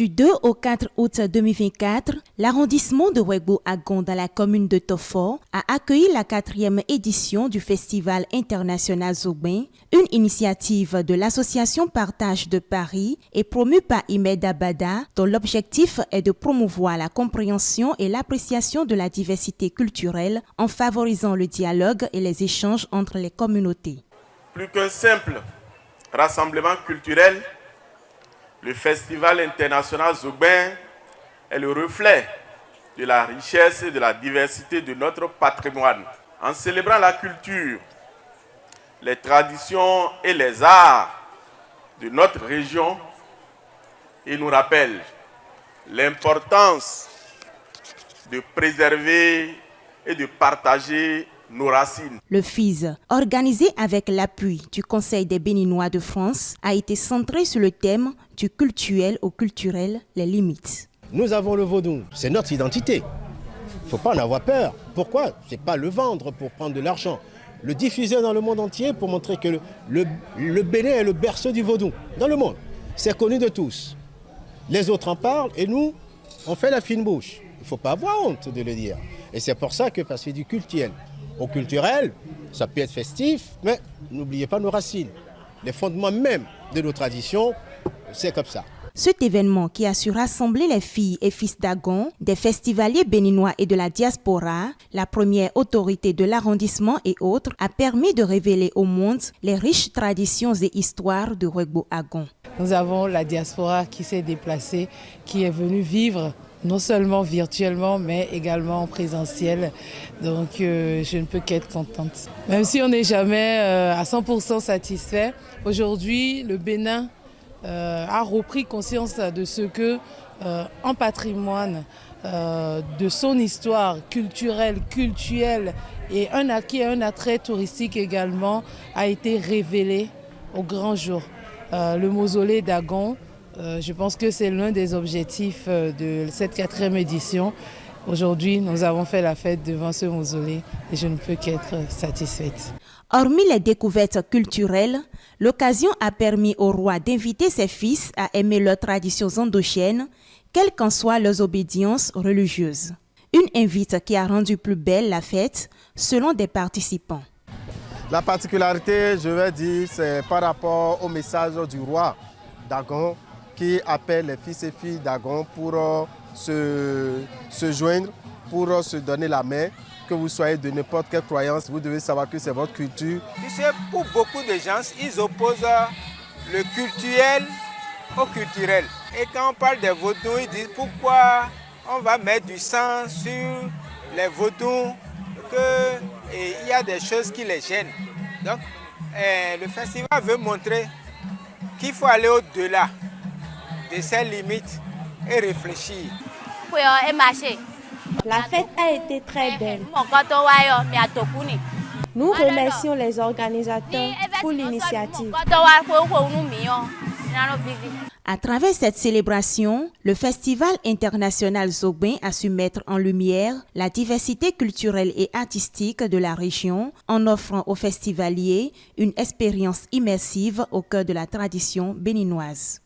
Du 2 au 4 août 2024, l'arrondissement de Ouégo-Agon dans la commune de Tofo a accueilli la 4e édition du Festival international Zogbin, une initiative de l'association Partage de Paris et promue par Imed Abada, dont l'objectif est de promouvoir la compréhension et l'appréciation de la diversité culturelle en favorisant le dialogue et les échanges entre les communautés. Plus qu'un simple rassemblement culturel, le Festival international Zogbin est le reflet de la richesse et de la diversité de notre patrimoine. En célébrant la culture, les traditions et les arts de notre région, il nous rappelle l'importance de préserver et de partager nos racines. Le FIZ, organisé avec l'appui du Conseil des Béninois de France, a été centré sur le thème du cultuel au culturel, les limites. Nous avons le vaudou, c'est notre identité. Il ne faut pas en avoir peur. Pourquoi? Ce n'est pas le vendre pour prendre de l'argent. Le diffuser dans le monde entier pour montrer que le Bénin est le berceau du vaudou dans le monde. C'est connu de tous. Les autres en parlent et nous, on fait la fine bouche. Il ne faut pas avoir honte de le dire. Et c'est pour ça que passer du cultuel au culturel, ça peut être festif, mais n'oubliez pas nos racines. Les fondements même de nos traditions, c'est comme ça. Cet événement qui a su rassembler les filles et fils d'Agon, des festivaliers béninois et de la diaspora, la première autorité de l'arrondissement et autres, a permis de révéler au monde les riches traditions et histoires de Ouégo-Agon. Nous avons la diaspora qui s'est déplacée, qui est venue vivre non seulement virtuellement, mais également en présentiel. Donc, je ne peux qu'être contente. Même si on n'est jamais à 100% satisfait, aujourd'hui, le Bénin a repris conscience de ce que, en patrimoine, de son histoire culturelle et un attrait touristique également, a été révélé au grand jour. Le mausolée d'Agon, je pense que c'est l'un des objectifs de cette 4e édition. Aujourd'hui, nous avons fait la fête devant ce mausolée et je ne peux qu'être satisfaite. Hormis les découvertes culturelles, l'occasion a permis au roi d'inviter ses fils à aimer leurs traditions endogènes, quelles qu'en soient leurs obédiences religieuses. Une invite qui a rendu plus belle la fête, selon des participants. La particularité, je vais dire, c'est par rapport au message du roi d'Agon qui appelle les fils et filles d'Agon pour se joindre, pour se donner la main. Que vous soyez de n'importe quelle croyance, vous devez savoir que c'est votre culture. Tu sais, pour beaucoup de gens, ils opposent le culturel au culturel. Et quand on parle des vaudous, ils disent pourquoi on va mettre du sang sur les vaudous, qu'il y a des choses qui les gênent. Donc, le festival veut montrer qu'il faut aller au-delà de ces limites et réfléchir. La fête a été très belle. Nous remercions les organisateurs pour l'initiative. À travers cette célébration, le Festival international Zogbin a su mettre en lumière la diversité culturelle et artistique de la région en offrant aux festivaliers une expérience immersive au cœur de la tradition béninoise.